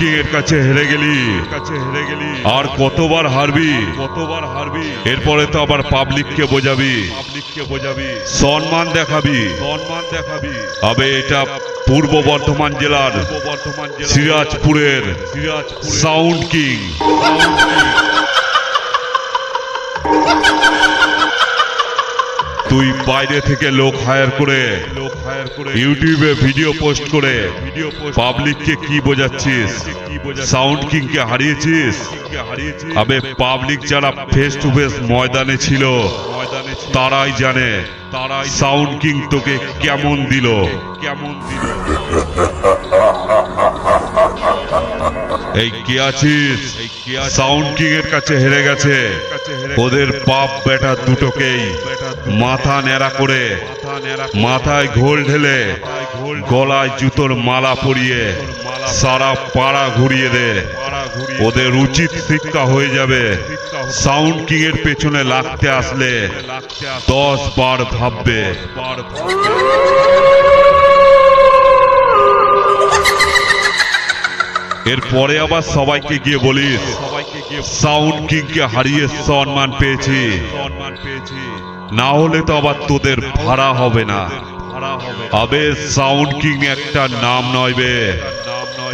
King এর কাছে হেরে গেলি, আর কতবার হারবি? এরপরে তো আবার পাবলিককে বোঝাবি, সম্মান দেখাবি। তবে এটা পূর্ব বর্ধমান জেলার সিরাজপুরের সাউন্ড কিং। তুই বাইরে থেকে লোক হায়ার করে ইউটিউবে ভিডিও পোস্ট করে পাবলিককে কি বোঝাচ্ছিস? সাউন্ড কিং কে হারিয়েছিস। আবে পাবলিক যারা ফেস টু ফেস ময়দানে ছিল তারাই জানে সাউন্ড কিং তোকে কেমন দিল। এই কে আছিস? সাউন্ড কিং এর কাছে হেরে গেছে। ওদের বাপ বেটা দুটোকেই মাথা ন্যাড়া করে, মাথায় ঘোল ঢেলে, গলায় জুতোর মালা পরিয়ে সারা পাড়া ঘুরিয়ে দে। ওদের উচিত শিক্ষা হয়ে যাবে। সাউন্ড কিং এর পেছনে লাগতে আসলে 10 বার ভাববে। এরপরে আবার সবাইকে গিয়ে বলিস সাউন্ড কিং কে হারিয়ে সম্মান পেয়েছি, না হলে তো আবার তোদের ভাড়া হবে না। আবে সাউন্ড কিং একটা নাম নয় বে,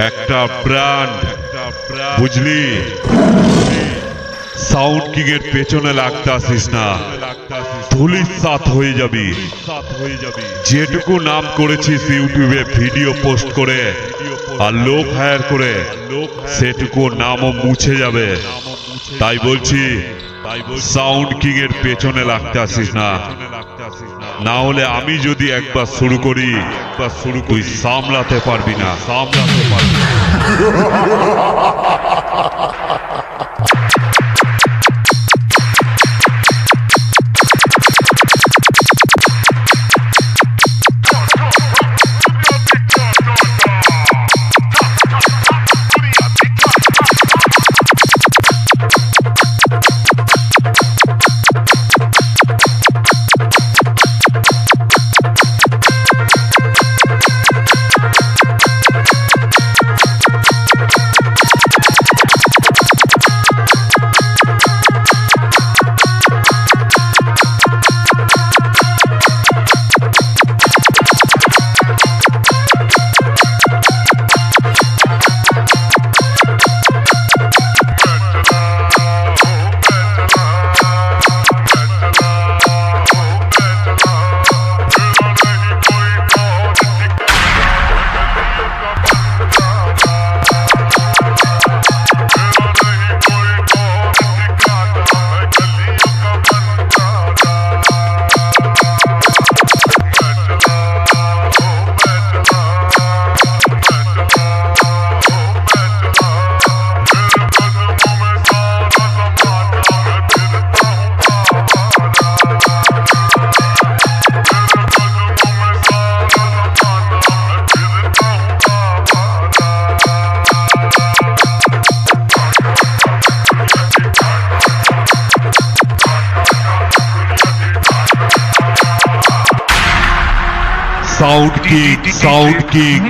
একটা ব্র্যান্ড, বুঝলি? সাউন্ড কিং এর পেছনে লাগতে আসিস না, ধুলির সাথ হয়ে যাবি। যেটুকু নাম করেছিস ইউটিউবে ভিডিও পোস্ট করে আর লোক হায়ার করে, সেটুকু নামও মুছে যাবে। তাই বলছি সাউন্ড কিং এর পেছনে লাগতে আসিস না, না হলে আমি যদি একবার শুরু করি তুই সামলাতে পারবি না।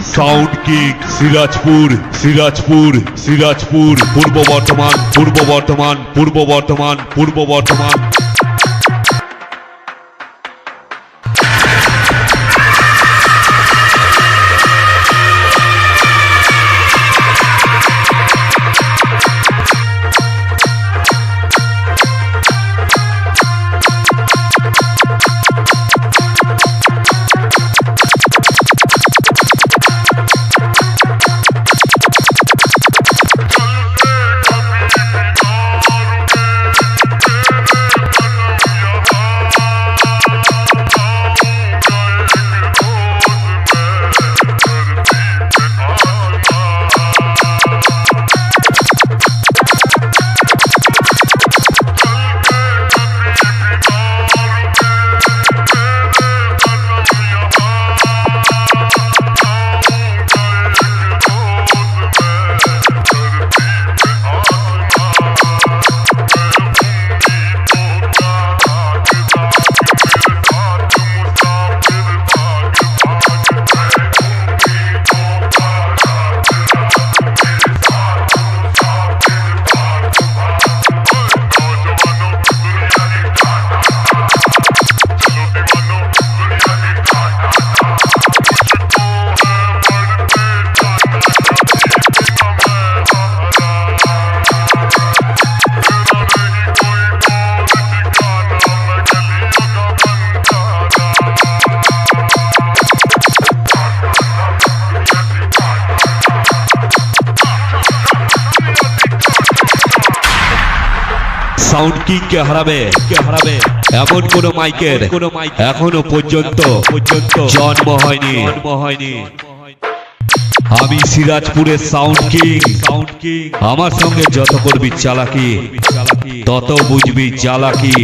সাউন্ড কিং সিরাজপুর পূর্ব বর্ধমান। সাউন্ড কিং কে হারাবে এমন কোন মাইকের এখনো পর্যন্ত জন্ম হয়নি। আমি সিরাজপুরের সাউন্ড কিং। আমার সঙ্গে যত করবি চালাকি তত বুঝবি জ্বালাকি।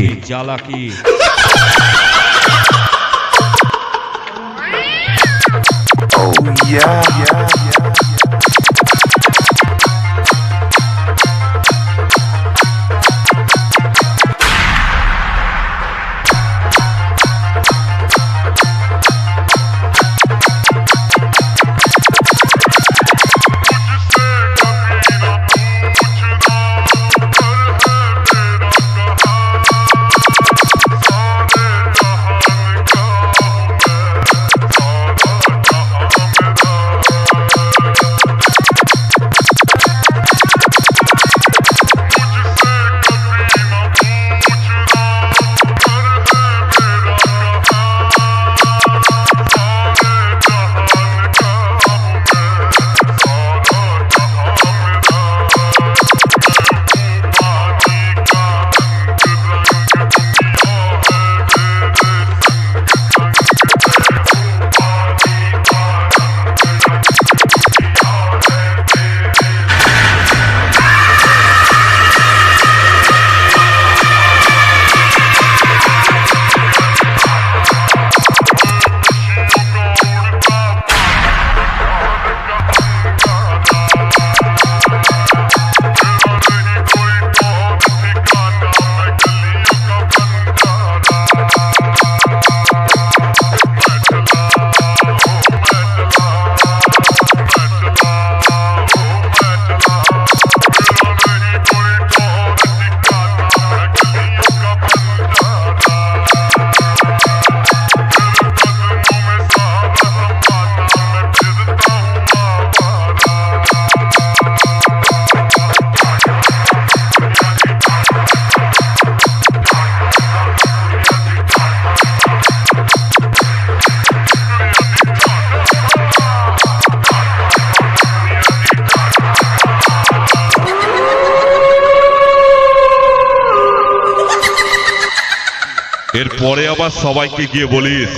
এরপরে আবার সবাইকে গিয়ে বলিস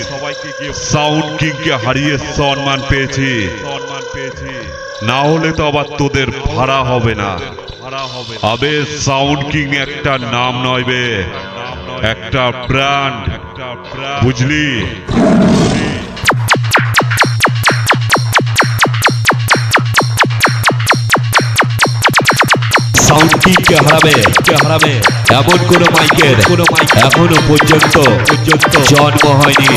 সাউন্ড কিং কে হারিয়ে সম্মান পেয়েছি, না হলে তো আবার তোদের ভাড়া হবে না। আবে সাউন্ড কিং একটা নাম নয় বে, একটা ব্র্যান্ড, বুঝলি? সাউন্ড কিং কে হারাবে এমন কোন মাইকের এখনো পর্যন্ত জন্ম হয়নি।